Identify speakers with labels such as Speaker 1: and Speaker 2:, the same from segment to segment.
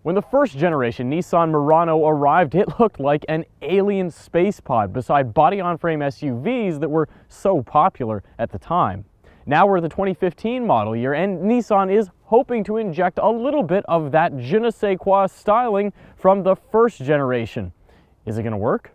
Speaker 1: When the first generation Nissan Murano arrived, it looked like an alien space pod beside body-on-frame SUVs that were so popular at the time. Now we're the 2015 model year, and Nissan is hoping to inject a little bit of that je ne sais quoi styling from the first generation. Is it going to work?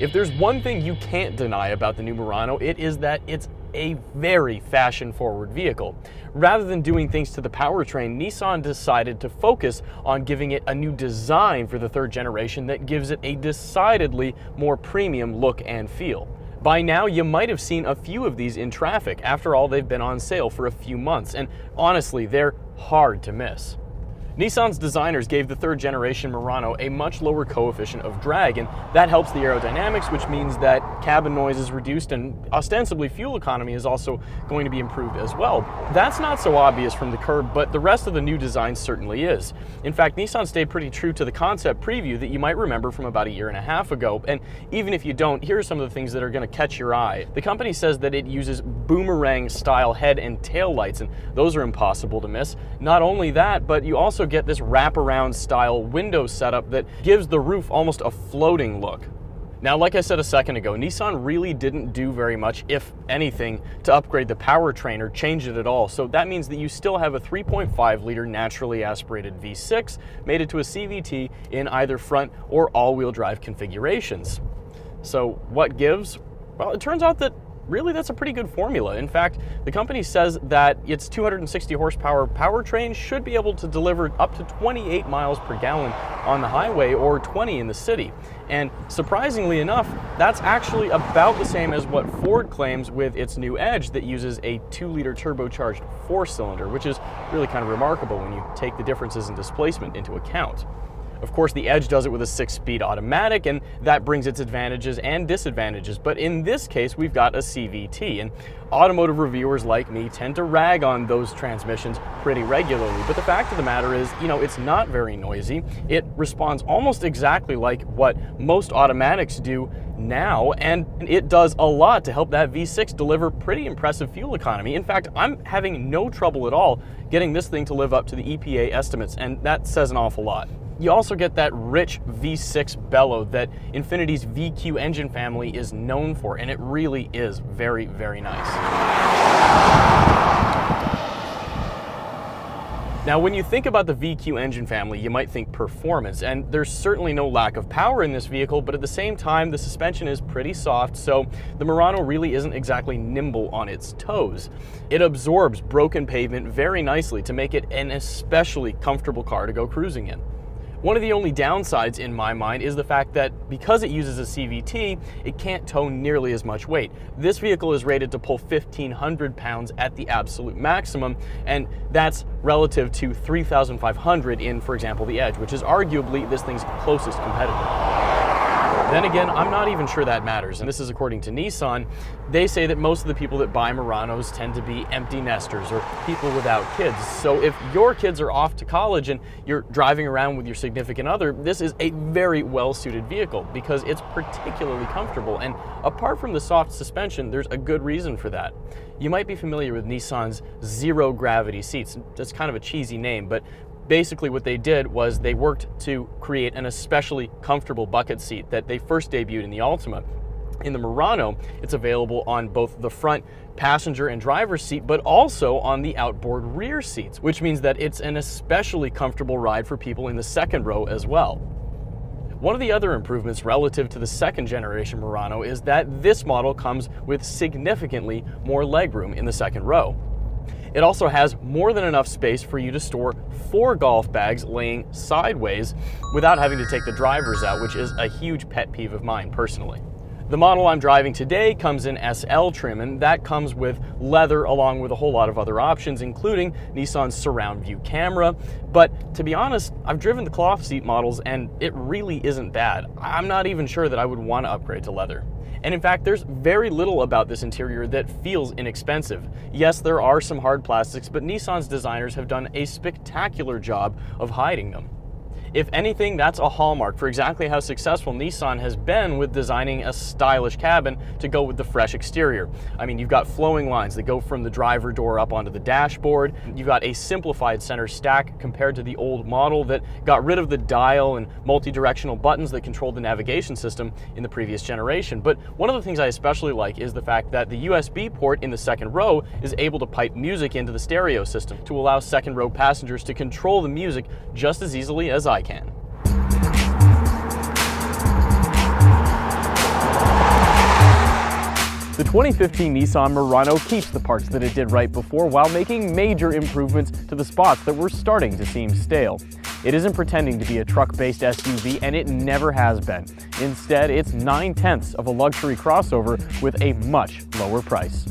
Speaker 1: If there's one thing you can't deny about the new Murano, it is that it's a very fashion-forward vehicle. Rather than doing things to the powertrain, Nissan decided to focus on giving it a new design for the third generation that gives it a decidedly more premium look and feel. By now, you might have seen a few of these in traffic. After all, they've been on sale for a few months, and honestly, they're hard to miss. Nissan's designers gave the third generation Murano a much lower coefficient of drag, and that helps the aerodynamics, which means that cabin noise is reduced and ostensibly fuel economy is also going to be improved as well. That's not so obvious from the curb, but the rest of the new design certainly is. In fact, Nissan stayed pretty true to the concept preview that you might remember from about a year and a half ago, and even if you don't, here are some of the things that are going to catch your eye. The company says that it uses boomerang-style head and tail lights, and those are impossible to miss. Not only that, but you also get this wraparound style window setup that gives the roof almost a floating look. Now, like I said a second ago, Nissan really didn't do very much, if anything, to upgrade the powertrain or change it at all. So that means that you still have a 3.5-liter naturally aspirated V6 mated to a CVT in either front or all-wheel drive configurations. So what gives? Well, it turns out that really, that's a pretty good formula. In fact, the company says that its 260 horsepower powertrain should be able to deliver up to 28 miles per gallon on the highway or 20 in the city. And surprisingly enough, that's actually about the same as what Ford claims with its new Edge that uses a 2-liter turbocharged 4-cylinder, which is really kind of remarkable when you take the differences in displacement into account. Of course, the Edge does it with a 6-speed automatic, and that brings its advantages and disadvantages. But in this case, we've got a CVT, and automotive reviewers like me tend to rag on those transmissions pretty regularly. But the fact of the matter is, it's not very noisy. It responds almost exactly like what most automatics do now, and it does a lot to help that V6 deliver pretty impressive fuel economy. In fact, I'm having no trouble at all getting this thing to live up to the EPA estimates, and that says an awful lot. You also get that rich V6 bellow that Infiniti's VQ engine family is known for, and it really is very, very nice. Now, when you think about the VQ engine family, you might think performance, and there's certainly no lack of power in this vehicle, but at the same time, the suspension is pretty soft, so the Murano really isn't exactly nimble on its toes. It absorbs broken pavement very nicely to make it an especially comfortable car to go cruising in. One of the only downsides in my mind is the fact that because it uses a CVT, it can't tow nearly as much weight. This vehicle is rated to pull 1,500 pounds at the absolute maximum, and that's relative to 3,500 in, for example, the Edge, which is arguably this thing's closest competitor. Then again, I'm not even sure that matters, and this is according to Nissan. They say that most of the people that buy Muranos tend to be empty nesters or people without kids. So if your kids are off to college and you're driving around with your significant other, this is a very well-suited vehicle because it's particularly comfortable. And apart from the soft suspension, there's a good reason for that. You might be familiar with Nissan's zero-gravity seats. That's kind of a cheesy name, but basically what they did was they worked to create an especially comfortable bucket seat that they first debuted in the Altima. In the Murano, it's available on both the front passenger and driver's seat, but also on the outboard rear seats, which means that it's an especially comfortable ride for people in the second row as well. One of the other improvements relative to the second generation Murano is that this model comes with significantly more legroom in the second row. It also has more than enough space for you to store 4 golf bags laying sideways without having to take the drivers out, which is a huge pet peeve of mine personally. The model I'm driving today comes in SL trim, and that comes with leather along with a whole lot of other options, including Nissan's surround view camera. But to be honest, I've driven the cloth seat models and it really isn't bad. I'm not even sure that I would want to upgrade to leather. And in fact, there's very little about this interior that feels inexpensive. Yes, there are some hard plastics, but Nissan's designers have done a spectacular job of hiding them. If anything, that's a hallmark for exactly how successful Nissan has been with designing a stylish cabin to go with the fresh exterior. I mean, you've got flowing lines that go from the driver door up onto the dashboard. You've got a simplified center stack compared to the old model that got rid of the dial and multi-directional buttons that controlled the navigation system in the previous generation. But one of the things I especially like is the fact that the USB port in the second row is able to pipe music into the stereo system to allow second row passengers to control the music just as easily as I can. The 2015 Nissan Murano keeps the parts that it did right before while making major improvements to the spots that were starting to seem stale. It isn't pretending to be a truck-based SUV, and it never has been. Instead, it's 9/10 of a luxury crossover with a much lower price.